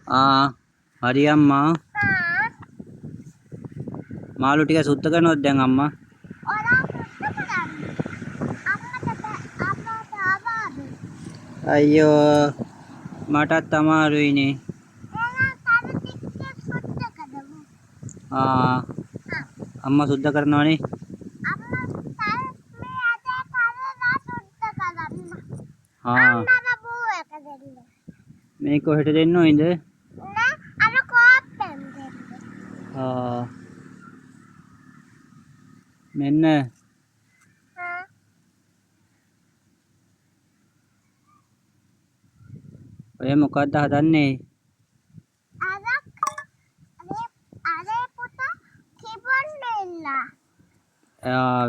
හරි අම්මා. මාළු ටික සුද්ධ කරනවද දැන් අම්මා? අයියෝ මටත් අමාරුයිනේ. අම්මා සුද්ධ කරනවනේ. මේක කොහෙට දෙන්න ඕනේද? මෙන්න ඔය මොකක්ද හදන්නේ?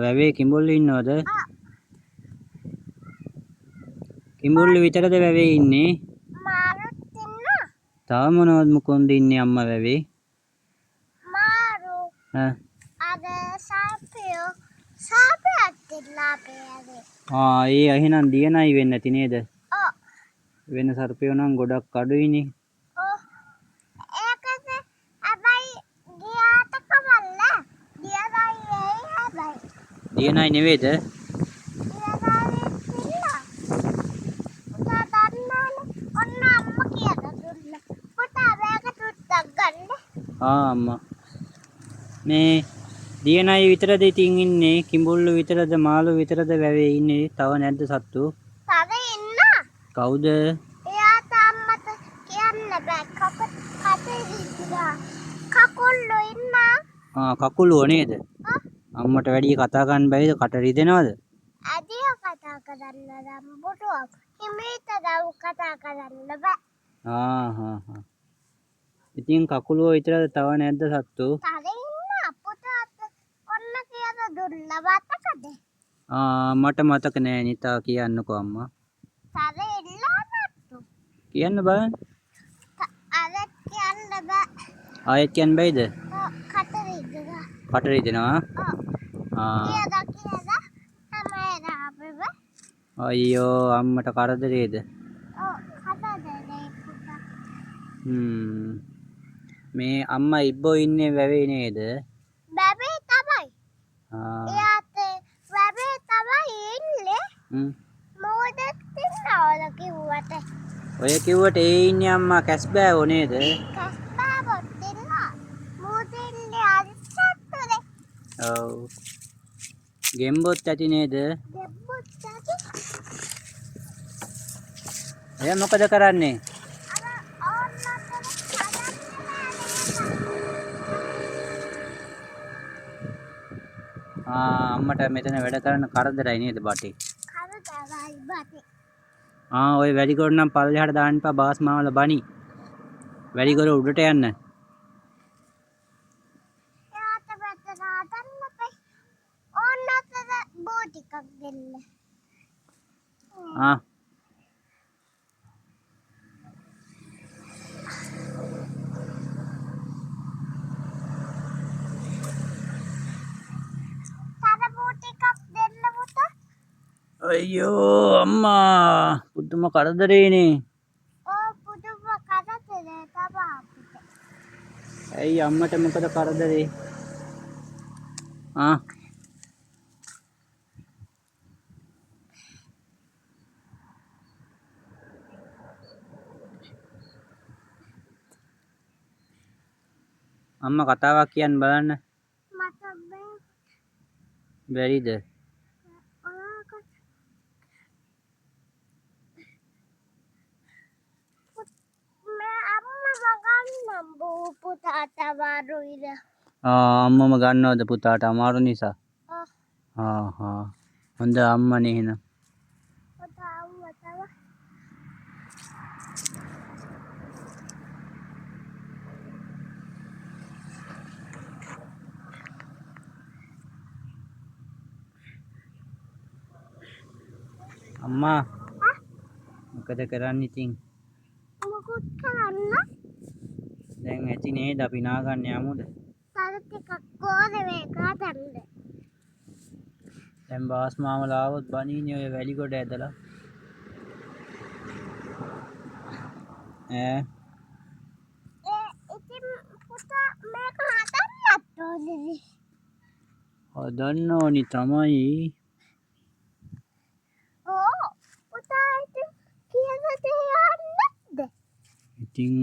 වැවේ කිඹුල්ලු ඉන්නවද? කිඹුල්ලු විතරද වැවේ ඉන්නේ? තව මොනවද මුකුන්ද ඉන්නේ අම්මා වැවේ? ඒ එහෙනම් දියණයි වෙන්නේ නැති නේද? වෙන සර්පයෝ නම් ගොඩක් අඩුයිනේ. දියණයි නෙවෙයිද? අම්මා මේ දියණයි විතරද ඉතින් ඉන්නේ? කිඹුල්ලු විතරද මාළු විතරද වැවේ ඉන්නේ? තව නැද්ද සත්තු? කවුද? කකුලුව නේද? අම්මට වැඩි කතා ගන්න බැයිද? කට රිදෙනවද? ඉතින් කකුලුව විතරද තව නැද්ද සත්තු? මට මතක නෑ නේ. තා කියන්නකෝ අම්මා. කියන්න බලන්න. ආයෙත් කියන්න බැයිද? කට රිදෙනවා. අයියෝ අම්මට කරදරේද? මේ අම්මා ඉබ්බෝ ඉන්නේ වැවේ නේද? ඔය කිව්වට ඒ ඉන්නේ අම්මා කැස්බෑවෝ නේද? ඔව්. ගෙම්බොත් ඇති නේද? එය මොකද කරන්නේ? අම්මට මෙතන වැඩ කරන්න කරදරයි නේද බටේ? ඔය වැලිගොඩ නම් පල්ලෙහාට දාන්න එපා. බාස් මාවල බනි. වැලිගොඩ උඩට යන්න. අයියෝ අම්මා පුදුම කරදරේනේ. ඇයි අම්මට මොකද කරදරේ? අම්මා කතාවක් කියන්න බලන්න. බැරිද? අම්මම ගන්නවද පුතාට අමාරු නිසා? හොඳ අම්මනේ එහෙනම්. අම්මා මොකද කරන්නේ ඉතින්? දැන් ඇති නේද අපි නාගන්න යමුද? දැන් බාස් මාමලා ආවොත් බනීනේ ඔය වැලිගොඩ ඇදලා. පුතා මේක හදන්නත් ඕනේ. හදන්න ඕනි තමයි. ඕ පුතා ඉතින් කියන දේ යන්නද? ඉතින්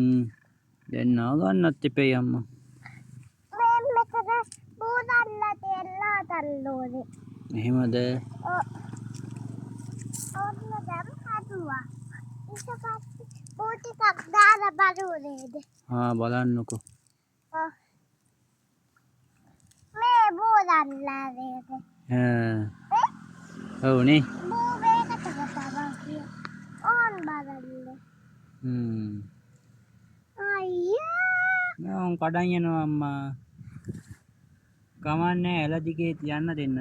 දැන් නාගන්නත් එපේ අම්මා. මේ මෙතන බෝදන්න දෙල්ලා හදන්න ඕනේ. එහෙමද? ඔන්න දැන් හදුවා. ඊට පස්සේ බෝ ටිකක් දාලා බලුවේද? බලන්නකෝ. මේ බෝදන්නලා වේද? ඔව් නේ. බෝ මේකට ගතවා ඕන් බලන්න. අයියා මම කඩන් යනවා අම්මා. කමන්නේ එළදිගේ යන්න දෙන්න.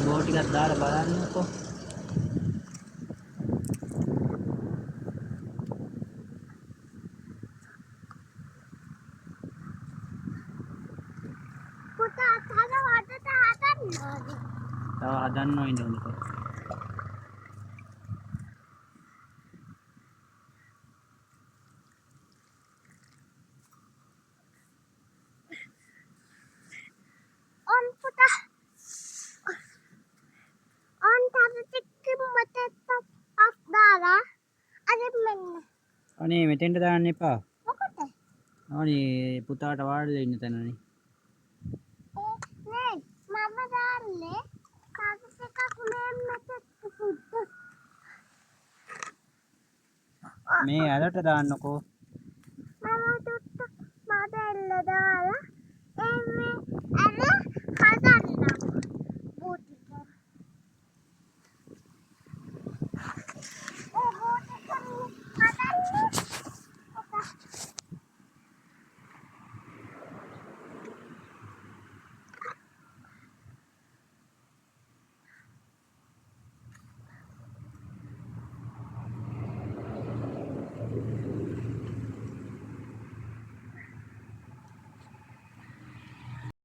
බෝ ටිකක් දාලා බලන්නකෝ. පුතා තව වටට හදන්න ඕනේ. තව හදන්න ඕනේ. ඔන් පුතා ඔන් තරටික් මතත් අස් දාලා අර මෙන්න අනේ මෙතෙන්ට දාන්න එපා. මොකද? අනේ පුතාට වාඩිලා ඉන්න තැනනේ. නේ මම දාන්නේ තරටික් මෙතත් පුතා. මේ ඇලට දාන්නකෝ.